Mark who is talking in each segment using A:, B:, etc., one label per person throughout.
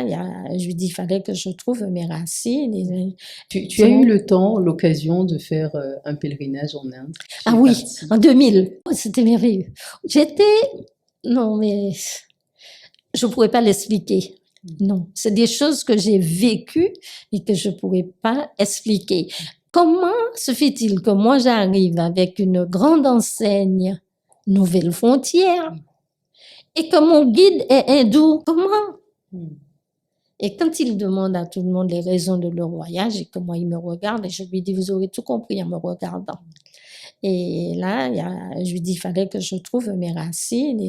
A: je lui dis, il fallait que je trouve mes racines.
B: Tu as eu le temps, l'occasion de faire un pèlerinage en Inde?
A: Ah oui, en 2000. Oh, c'était merveilleux. Non, mais je ne pourrais pas l'expliquer. Non, c'est des choses que j'ai vécues et que je ne pourrais pas expliquer. Comment se fait-il que moi j'arrive avec une grande enseigne Nouvelle Frontière et que mon guide est hindou? Comment? Et quand il demande à tout le monde les raisons de leur voyage et que moi il me regarde et je lui dis, vous aurez tout compris en me regardant. Et là, je lui dis, il fallait que je trouve mes racines.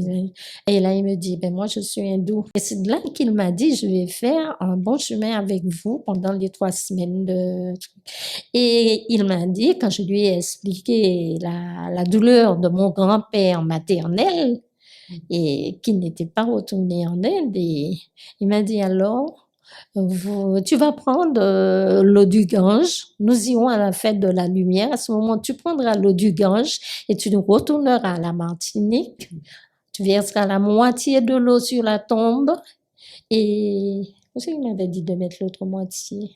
A: Et là, il me dit, ben moi, je suis hindou. Et c'est de là qu'il m'a dit, je vais faire un bon chemin avec vous pendant les 3 semaines de... Et il m'a dit, quand je lui ai expliqué la douleur de mon grand-père maternel, et qui n'était pas retourné en Inde, et il m'a dit, alors... tu vas prendre l'eau du Gange. Nous irons à la fête de la lumière. À ce moment, tu prendras l'eau du Gange et tu retourneras à la Martinique. Tu verseras la moitié de l'eau sur la tombe. Et aussi, il m'avait dit de mettre l'autre moitié.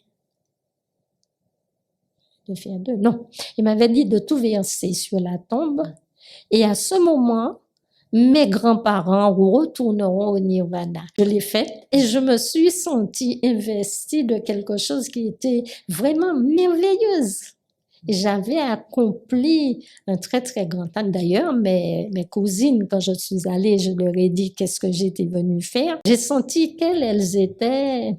A: De faire 2. Non, il m'avait dit de tout verser sur la tombe. Et à ce moment, mes grands-parents retourneront au Nirvana. Je l'ai fait et je me suis sentie investie de quelque chose qui était vraiment merveilleuse. J'avais accompli un très, très grand acte. D'ailleurs, mes cousines, quand je suis allée, je leur ai dit qu'est-ce que j'étais venue faire. J'ai senti qu'elles étaient,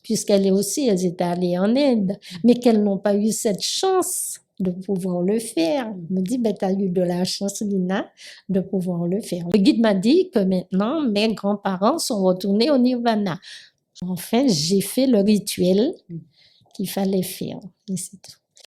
A: puisqu'elles aussi, elles étaient allées en Inde, mais qu'elles n'ont pas eu cette chance de pouvoir le faire. Il me dit, ben, tu as eu de la chance, Lina, de pouvoir le faire. Le guide m'a dit que maintenant, mes grands-parents sont retournés au Nirvana. Enfin, j'ai fait le rituel qu'il fallait faire. Et c'est tout.